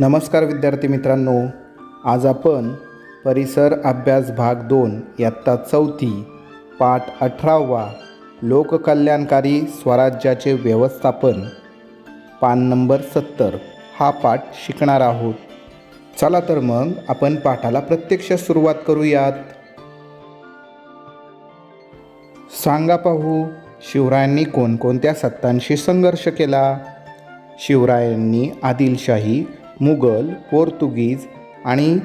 नमस्कार विद्यार्थी मित्रांनो, आज आपण परिसर अभ्यास भाग 2 इयत्ता 4 पाठ 18वा लोककल्याणकारी स्वराज्याचे व्यवस्थापन पान नंबर 70 हा पाठ शिकणार आहोत. चला तर मग आपण पाठाला प्रत्यक्ष सुरुवात करूयात. सांगा पाहू, शिवरायांनी कोणकोणत्या सत्तांशी संघर्ष केला? शिवरायांनी आदिलशाही, मुघल, पोर्तुगीज आणि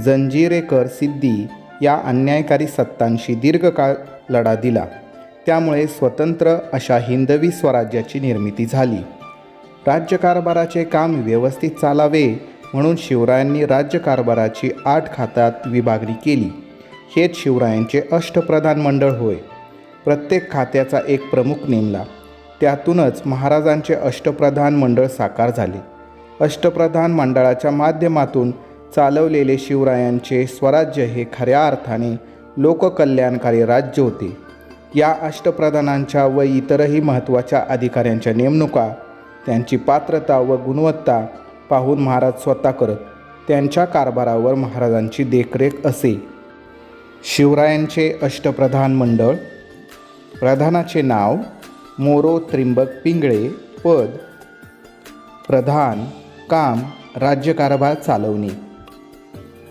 जंजिरेकर सिद्दी या अन्यायकारी सत्तांशी दीर्घकाळ लढा दिला. त्यामुळे स्वतंत्र अशा हिंदवी स्वराज्याची निर्मिती झाली. राज्यकारभाराचे काम व्यवस्थित चालावे म्हणून शिवरायांनी राज्यकारभाराची 8 खात्यात विभागणी केली. हेच शिवरायांचे अष्टप्रधान मंडळ होय. प्रत्येक खात्याचा एक प्रमुख नेमला. त्यातूनच महाराजांचे अष्टप्रधान मंडळ साकार झाले. अष्टप्रधान मंडळाच्या माध्यमातून चालवलेले शिवरायांचे स्वराज्य हे खऱ्या अर्थाने लोककल्याणकारी राज्य होते. या अष्टप्रधानांच्या व इतरही महत्त्वाच्या अधिकाऱ्यांच्या नेमणुका त्यांची पात्रता व गुणवत्ता पाहून महाराज स्वतः करत. त्यांच्या कारभारावर महाराजांची देखरेख असे. शिवरायांचे अष्टप्रधान मंडळ. प्रधानाचे नाव मोरो त्रिंबक पिंगळे. पद प्रधान. काम राज्यकारभार चालवणे.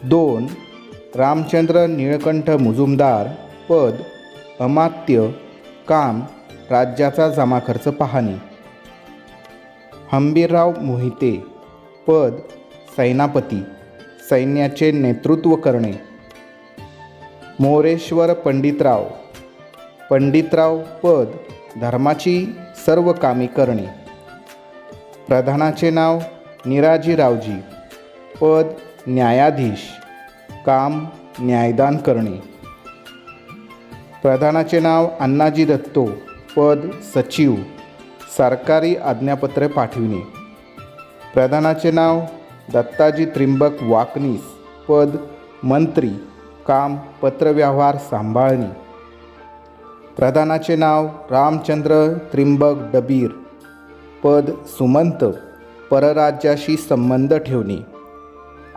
2 रामचंद्र निळकंठ मुजुमदार. पद अमात्य. काम राज्याचा जमाखर्च पाहणे. हंबीरराव मोहिते. पद सेनापती. सैन्याचे नेतृत्व करणे. मोरेश्वर पंडितराव. पंडितराव. पद धर्माची सर्व कामे करणे. प्रधानाचे नाव निराजीरावजी. पद न्यायाधीश. काम न्यायदान करणे. प्रधानाचे नाव अण्णाजी दत्तो. पद सचिव. सरकारी आज्ञापत्र पाठविणे. प्रधानाचे नाव दत्ताजी त्रिंबक वाकनीस. पद मंत्री. काम पत्रव्यवहार सांभाळणे. प्रधानाचे नाव रामचंद्र त्रिंबक डबीर. पद सुमंत. परराज्याशी संबंध ठेवणे.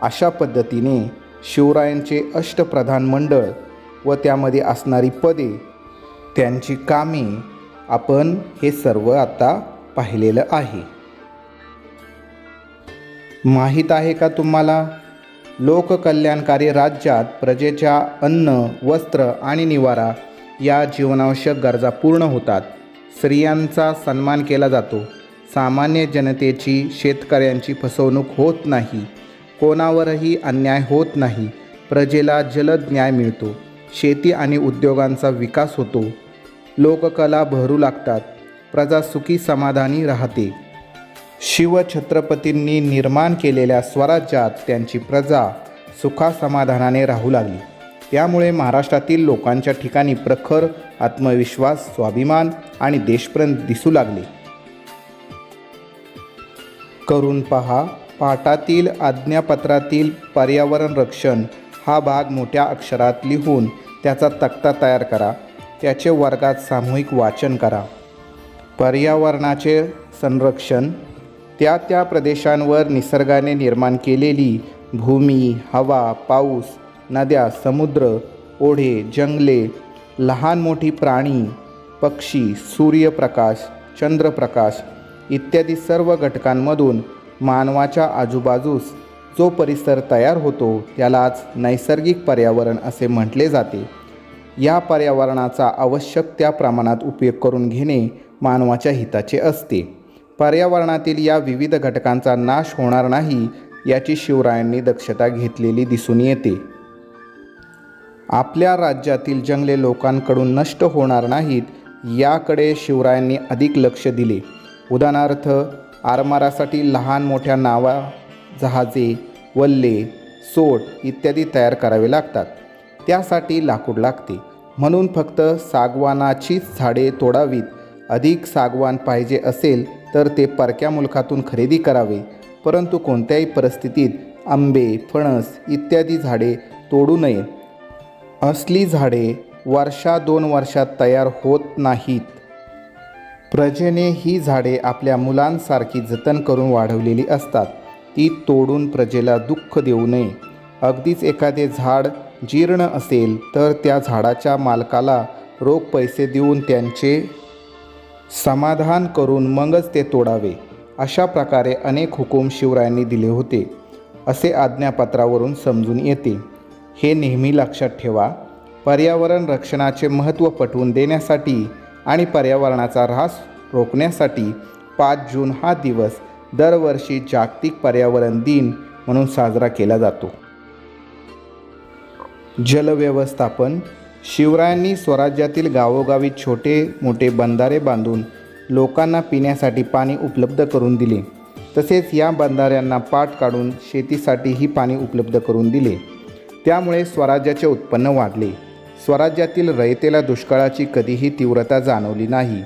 अशा पद्धतीने शिवरायांचे अष्टप्रधान मंडळ व त्यामध्ये असणारी पदे, त्यांची कामे आपण हे सर्व आता पाहिलेलं आहे. माहीत आहे का तुम्हाला, लोककल्याणकारी राज्यात प्रजेच्या अन्न, वस्त्र आणि निवारा या जीवनावश्यक गरजा पूर्ण होतात. स्त्रियांचा सन्मान केला जातो. सामान्य जनतेची, शेतकऱ्यांची फसवणूक होत नाही. कोणावरही अन्याय होत नाही. प्रजेला जलद न्याय मिळतो. शेती आणि उद्योगांचा विकास होतो. लोककला बहरू लागतात. प्रजा सुखी समाधानी राहते. शिवछत्रपतींनी निर्माण केलेल्या स्वराज्यात त्यांची प्रजा सुखासमाधानाने राहू लागली. त्यामुळे महाराष्ट्रातील लोकांच्या ठिकाणी प्रखर आत्मविश्वास, स्वाभिमान आणि देशप्रेम दिसू लागले. करून पहा. पाठातील आज्ञापत्रातील पर्यावरण रक्षण हा भाग मोठ्या अक्षरात लिहून त्याचा तक्ता तयार करा. त्याचे वर्गात सामूहिक वाचन करा. पर्यावरणाचे संरक्षण. त्या प्रदेशांवर निसर्गाने निर्माण केलेली भूमी, हवा, पाऊस, नद्या, समुद्र, ओढे, जंगले, लहान मोठी प्राणी, पक्षी, सूर्यप्रकाश, चंद्रप्रकाश इत्यादी सर्व घटकांमधून मानवाच्या आजूबाजूस जो परिसर तयार होतो त्यालाच नैसर्गिक पर्यावरण असे म्हटले जाते. या पर्यावरणाचा आवश्यक त्या प्रमाणात उपयोग करून घेणे मानवाच्या हिताचे असते. पर्यावरणातील या विविध घटकांचा नाश होणार नाही याची शिवरायांनी दक्षता घेतलेली दिसून येते. आपल्या राज्यातील जंगले लोकांकडून नष्ट होणार नाहीत याकडे शिवरायांनी अधिक लक्ष दिले. उदाहरणार्थ, आरमारासाठी लहान मोठ्या नावा, जहाजे, वल्हे, सोट इत्यादी तयार करावे लागतात. त्यासाठी लाकूड लागते. म्हणून फक्त सागवानाचीच झाडे तोडावीत. अधिक सागवान पाहिजे असेल तर ते परक्या मुलखातून खरेदी करावे. परंतु कोणत्याही परिस्थितीत आंबे, फणस इत्यादी झाडे तोडू नये. असली झाडे 1-2 वर्षात तयार होत नाहीत. प्रजेने ही झाडे आपल्या मुलांसारखी जतन करून वाढवलेली असतात. ती तोडून प्रजेला दुःख देऊ नये. अगदीच एखादे झाड जीर्ण असेल तर त्या झाडाच्या मालकाला रोख पैसे देऊन त्यांचे समाधान करून मगच ते तोडावे. अशा प्रकारे अनेक हुकूम शिवरायांनी दिले होते असे आज्ञापत्रावरून समजून येते. हे नेहमी लक्षात ठेवा. पर्यावरण रक्षणाचे महत्त्व पटवून देण्यासाठी आणि पर्यावरणाचा ऱ्हास रोखण्यासाठी 5 जून हा दिवस दरवर्षी जागतिक पर्यावरण दिन म्हणून साजरा केला जातो. जलव्यवस्थापन. शिवरायांनी स्वराज्यातील गावोगावी छोटे मोठे बंधारे बांधून लोकांना पिण्यासाठी पाणी उपलब्ध करून दिले. तसेच या बंधाऱ्यांना पाट काढून शेतीसाठीही पाणी उपलब्ध करून दिले. त्यामुळे स्वराज्याचे उत्पन्न वाढले. स्वराज्यातील रयतेला दुष्काळाची कधीही तीव्रता जाणवली नाही.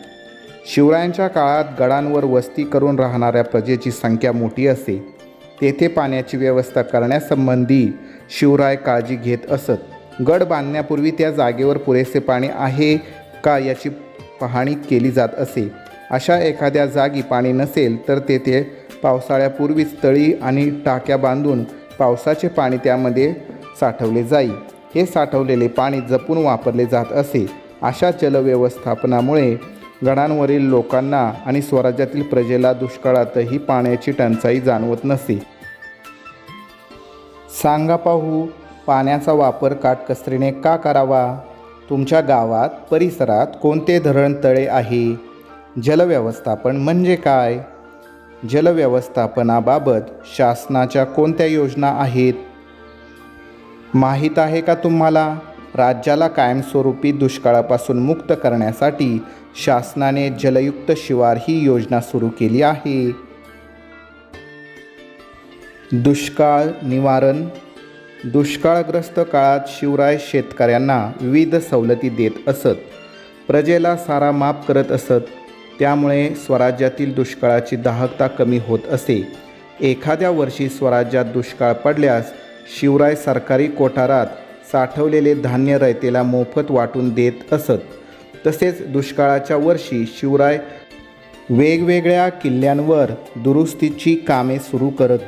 शिवरायांच्या काळात गडांवर वस्ती करून राहणाऱ्या प्रजेची संख्या मोठी असे. तेथे पाण्याची व्यवस्था करण्यासंबंधी शिवराय काळजी घेत असत. गड बांधण्यापूर्वी त्या जागेवर पुरेसे पाणी आहे का याची पाहणी केली जात असे. अशा एखाद्या जागी पाणी नसेल तर तेथे पावसाळ्यापूर्वीच तळी आणि टाक्या बांधून पावसाचे पाणी त्यामध्ये साठवले जाई. हे साठवलेले पाणी जपून वापरले जात असे. अशा जलव्यवस्थापनामुळे गडांवरील लोकांना आणि स्वराज्यातील प्रजेला दुष्काळातही पाण्याची टंचाई जाणवत नसे. सांगा पाहू, पाण्याचा वापर काटकसरीने का करावा? तुमच्या गावात परिसरात कोणते धरण तळे आहे? जलव्यवस्थापन म्हणजे काय? जलव्यवस्थापनाबाबत शासनाच्या कोणत्या योजना आहेत माहीत आहे का तुम्हाला? राज्याला कायमस्वरूपी दुष्काळापासून मुक्त करण्यासाठी शासनाने जलयुक्त शिवार ही योजना सुरू केली आहे. दुष्काळ निवारण. दुष्काळग्रस्त काळात शिवराय शेतकऱ्यांना विविध सवलती देत असत. प्रजेला सारा माफ करत असत. त्यामुळे स्वराज्यातील दुष्काळाची दाहकता कमी होत असे. एखाद्या वर्षी स्वराज्यात दुष्काळ पडल्यास शिवराय सरकारी कोठारात साठवलेले धान्य रयतेला मोफत वाटून देत असत. तसेच दुष्काळाच्या वर्षी शिवराय वेगवेगळ्या किल्ल्यांवर दुरुस्तीची कामे सुरू करत.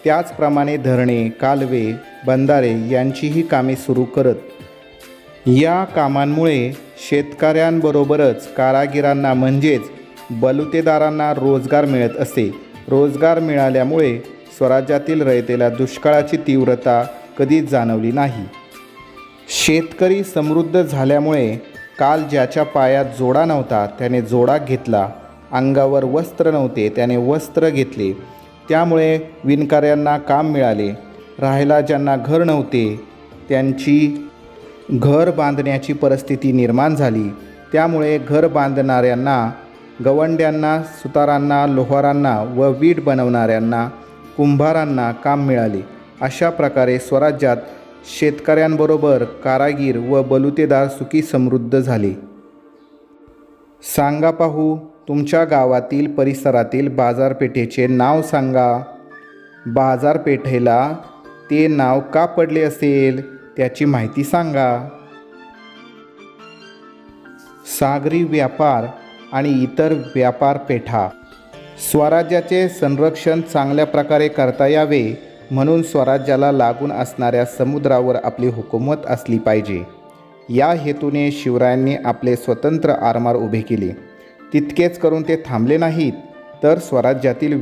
त्याचप्रमाणे धरणे, कालवे, बंधारे यांचीही कामे सुरू करत. या कामांमुळे शेतकऱ्यांबरोबरच कारागिरांना म्हणजेच बलुतेदारांना रोजगार मिळत असे. रोजगार मिळाल्यामुळे स्वराज्यातील रयतेला दुष्काळाची तीव्रता कधीच जाणवली नाही. शेतकरी समृद्ध झाल्यामुळे काल ज्याच्या पायात जोडा नव्हता त्याने जोडा घेतला. अंगावर वस्त्र नव्हते त्याने वस्त्र घेतले. त्यामुळे विणकऱ्यांना काम मिळाले. राहायला ज्यांना घर नव्हते त्यांची घर बांधण्याची परिस्थिती निर्माण झाली. त्यामुळे घर बांधणाऱ्यांना, गवंड्यांना, सुतारांना, लोहारांना व वीट बनवणाऱ्यांना, कुंभारांना काम मिळाले. अशा प्रकारे स्वराज्यात शेतकऱ्यांबरोबर कारागीर व बलुतेदार सुखी समृद्ध झाले. सांगा पाहू, तुमच्या गावातील परिसरातील बाजारपेठेचे नाव सांगा. बाजारपेठेला ते नाव का पडले असेल त्याची माहिती सांगा. सागरी व्यापार आणि इतर व्यापार पेठा. स्वराज्याचे संरक्षण चांगल्या प्रकारे करता यावे म्हणून स्वराज्याला लागून असणाऱ्या समुद्रावर आपली हुकूमत असली पाहिजे. या हेतूने शिवरायांनी आपले स्वतंत्र आरमार उभे केले. तितकेच करून ते थांबले नाहीत तर स्वराज्यातील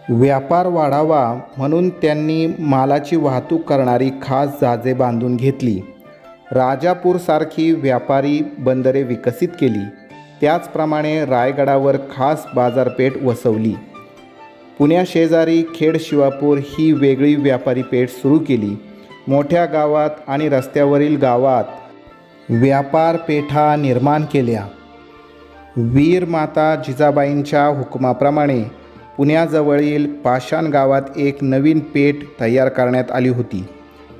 व्यापार वाढावा म्हणून त्यांनी मालाची वाहतूक करणारी खास जहाजे बांधून घेतली. राजापूरसारखी व्यापारी बंदरे विकसित केली. त्याचप्रमाणे रायगडावर खास बाजारपेठ वसवली. पुण्याशेजारी खेड शिवापूर ही वेगळी व्यापारी पेठ सुरू केली. मोठ्या गावात आणि रस्त्यावरील गावात व्यापार पेठा निर्माण केल्या. वीर माता जिजाबाईंच्या हुकुमाप्रमाणे पुण्याजवळील पाषाण गावात एक नवीन पेठ तयार करण्यात आली होती.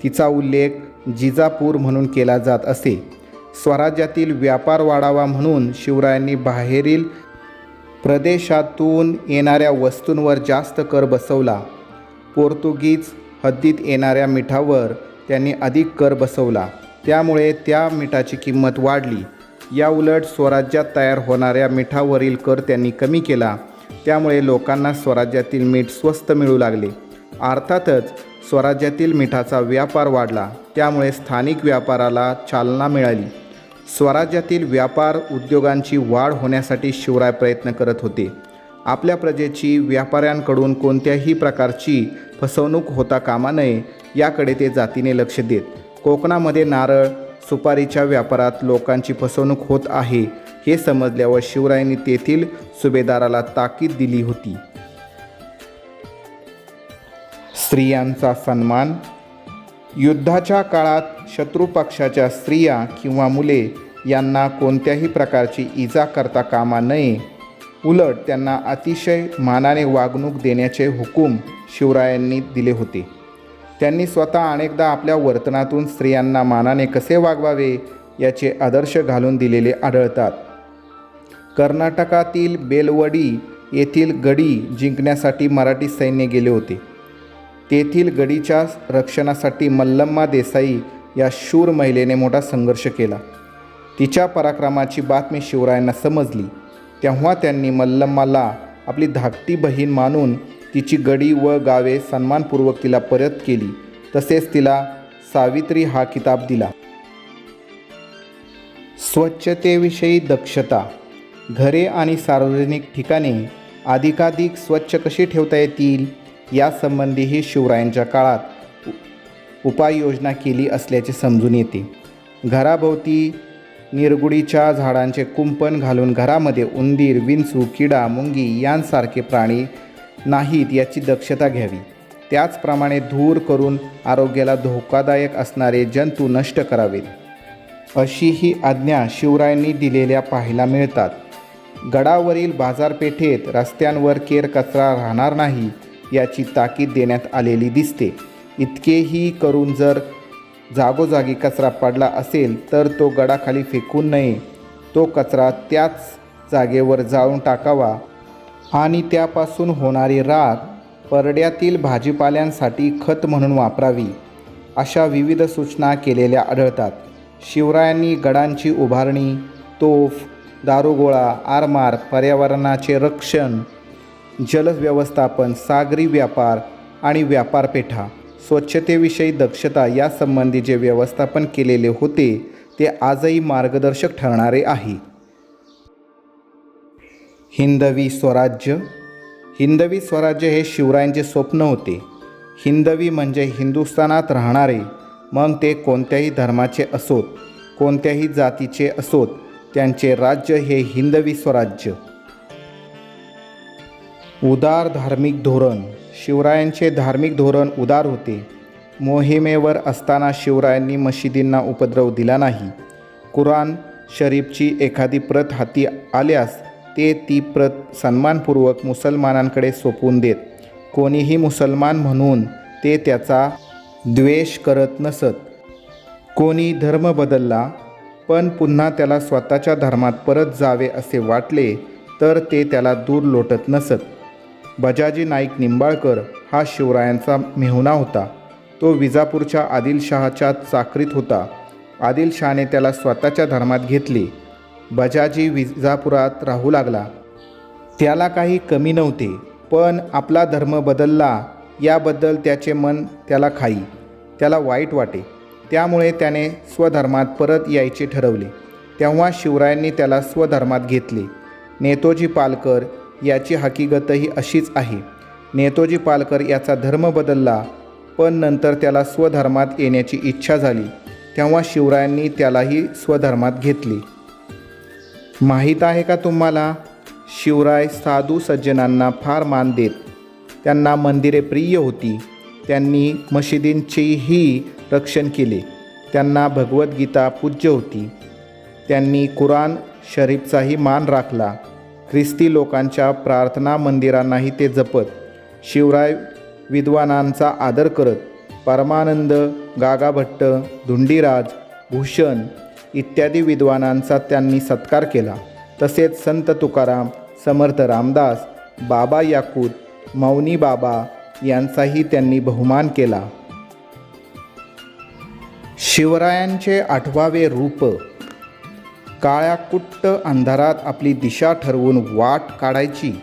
तिचा उल्लेख जिजापूर म्हणून केला जात असे. स्वराज्यातील व्यापार वाढावा म्हणून शिवरायांनी बाहेरील प्रदेशातून येणाऱ्या वस्तूंवर जास्त कर बसवला. पोर्तुगीज हद्दीत येणाऱ्या मिठावर त्यांनी अधिक कर बसवला. त्यामुळे त्या मिठाची किंमत वाढली. या उलट स्वराज्यात तयार होणाऱ्या मिठावरील कर त्यांनी कमी केला. त्यामुळे लोकांना स्वराज्यातील मीठ स्वस्त मिळू लागले. अर्थातच स्वराज्यातील मिठाचा व्यापार वाढला, त्यामुळे स्थानिक व्यापाराला चालना मिळाली. स्वराज्यातील व्यापार उद्योगांची वाढ होण्यासाठी शिवराय प्रयत्न करत होते. आपल्या प्रजेची व्यापाऱ्यांकडून कोणत्याही प्रकारची फसवणूक होता कामा नये याकडे ते जातीने लक्ष देत. कोकणामध्ये नारळ सुपारीच्या व्यापारात लोकांची फसवणूक होत आहे हे समजल्यावर शिवरायांनी तेथील सुभेदाराला ताकीद दिली होती. स्त्रियांचा सन्मान. युद्धाच्या काळात शत्रुपक्षाच्या स्त्रिया किंवा मुले यांना कोणत्याही प्रकारची इजा करता कामा नये, उलट त्यांना अतिशय मानाने वागणूक देण्याचे हुकूम शिवरायांनी दिले होते. त्यांनी स्वतः अनेकदा आपल्या वर्तनातून स्त्रियांना मानाने कसे वागवावे याचे आदर्श घालून दिलेले आढळतात. कर्नाटकातील बेलवडी येथील गडी जिंकण्यासाठी मराठी सैन्य गेले होते. तेथील गडीच्या रक्षणासाठी मल्लम्मा देसाई या शूर महिलेने मोठा संघर्ष केला. तिच्या पराक्रमाची बातमी शिवरायांना समजली. तेव्हा त्यांनी मल्लम्माला आपली धाकटी बहीण मानून तिची गडी व गावे सन्मानपूर्वक तिला परत केली. तसेच तिला सावित्री हा किताब दिला. स्वच्छतेविषयी दक्षता. घरे आणि सार्वजनिक ठिकाणे अधिकाधिक स्वच्छ कशी ठेवता येतील यासंबंधीही शिवरायांच्या काळात उपाययोजना केली असल्याचे समजून येते. घराभोवती निरगुडीच्या झाडांचे कुंपण घालून घरामध्ये उंदीर, विंचू, किडा, मुंगी यांसारखे प्राणी नाहीत याची दक्षता घ्यावी. त्याचप्रमाणे धूर करून आरोग्याला धोकादायक असणारे जंतू नष्ट करावेत, अशी ही आज्ञा शिवरायांनी दिलेल्या पाहायला मिळतात. गडावरील बाजारपेठेत रस्त्यांवर केर कचरा राहणार नाही याची ताकीद देण्यात आलेली दिसते. इतकेही करून जर जागोजागी कचरा पडला असेल तर तो गडाखाली फेकून नये. तो कचरा त्याच जागेवर जाळून टाकावा आणि त्यापासून होणारी राख परड्यातील भाजीपाल्यांसाठी खत म्हणून वापरावी, अशा विविध सूचना केलेल्या आढळतात. शिवरायांनी गडांची उभारणी, तोफ, दारुगोळा, आरमार, पर्यावरणाचे रक्षण, जलव्यवस्थापन, सागरी व्यापार आणि व्यापारपेठा, स्वच्छतेविषयी दक्षता यासंबंधी जे व्यवस्थापन केलेले होते ते आजही मार्गदर्शक ठरणारे आहे. हिंदवी स्वराज्य. हिंदवी स्वराज्य हे शिवरायांचे स्वप्न होते. हिंदवी म्हणजे हिंदुस्थानात राहणारे, मग ते कोणत्याही धर्माचे असोत, कोणत्याही जातीचे असोत, त्यांचे राज्य हे हिंदवी स्वराज्य. उदार धार्मिक धोरण. शिवरायांचे धार्मिक धोरण उदार होते. मोहिमेवर असताना शिवरायांनी मशिदींना उपद्रव दिला नाही. कुराण शरीफची एखादी प्रत हाती आल्यास ते ती प्रत सन्मानपूर्वक मुसलमानांकडे सोपवून देत. कोणीही मुसलमान म्हणून ते त्याचा द्वेष करत नसत. कोणी धर्म बदलला पण पुन्हा त्याला स्वतःच्या धर्मात परत जावे असे वाटले तर ते त्याला दूर लोटत नसत. बजाजी नाईक निंबाळकर हा शिवरायांचा मेहुणा होता. तो विजापूरच्या आदिलशहाच्या चाकरीत होता. आदिलशहाने त्याला स्वतःच्या धर्मात घेतले. बजाजी विजापुरात राहू लागला. त्याला काही कमी नव्हते, पण आपला धर्म बदलला याबद्दल त्याचे मन त्याला खाई. त्याला वाईट वाटे. त्यामुळे त्याने स्वधर्मात परत यायचे ठरवले. तेव्हा शिवरायांनी त्याला स्वधर्मात घेतले. नेतोजी पालकर याची हकीकतही अशीच आहे. नेतोजी पालकर याचा धर्म बदलला, पण नंतर त्याला स्वधर्मात येण्याची इच्छा झाली. तेव्हा शिवरायांनी त्यालाही स्वधर्मात घेतले. माहीत आहे का तुम्हाला, शिवराय साधू सज्जनांना फार मान देत. त्यांना मंदिरे प्रिय होती. त्यांनी मशिदींचेही रक्षण केले. त्यांना भगवद्गीता पूज्य होती. त्यांनी कुराण शरीफचाही मान राखला. ख्रिस्ती लोकांच्या प्रार्थना मंदिरांनाही ते जपत. शिवराय विद्वानांचा आदर करत. परमानंद, गागाभट्ट, धुंडीराज, भूषण इत्यादी विद्वानांचा त्यांनी सत्कार केला. तसेच संत तुकाराम, समर्थ रामदास, बाबा याकूत, मौनी बाबा यांचाही त्यांनी बहुमान केला. शिवरायांचे 8वे रूप. काळ्या कुट्ट अंधारात आपली दिशा ठरवून वाट काढायची.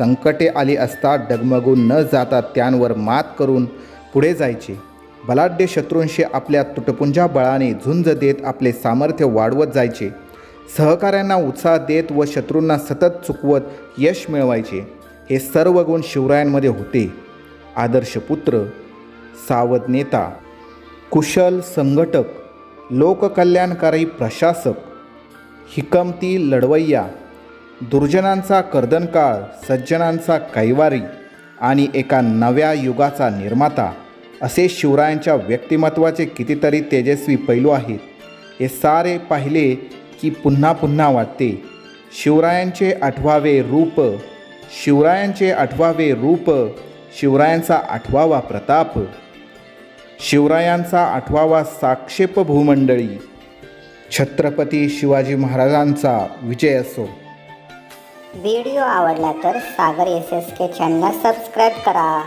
संकटे आली असता डगमगून न जाता त्यांवर मात करून पुढे जायचे. बलाढ्य शत्रूंशी आपल्या तुटपुंजा बळाने झुंज देत आपले सामर्थ्य वाढवत जायचे. सहकाऱ्यांना उत्साह देत व शत्रूंना सतत चुकवत यश मिळवायचे. हे सर्व गुण शिवरायांमध्ये होते. आदर्श पुत्र, सावध नेता, कुशल संघटक, लोककल्याणकारी प्रशासक, हिकमती लढवय्या, दुर्जनांचा कर्दनकाळ, सज्जनांचा कैवारी आणि एका नव्या युगाचा निर्माता असे शिवरायांच्या व्यक्तिमत्वाचे कितीतरी तेजस्वी पैलू आहेत. हे सारे पाहिले की पुन्हा पुन्हा वाटते शिवरायांचे 8वावे रूप, शिवरायांचे 8वावे रूप, शिवरायांचा 8वावा प्रताप, शिवरायांचा 8वावा साक्षेप भूमंडळी. छत्रपती शिवाजी महाराजांचा विजय असो. व्हिडिओ आवडला तर सागर SSK चॅनलला सबस्क्राईब करा.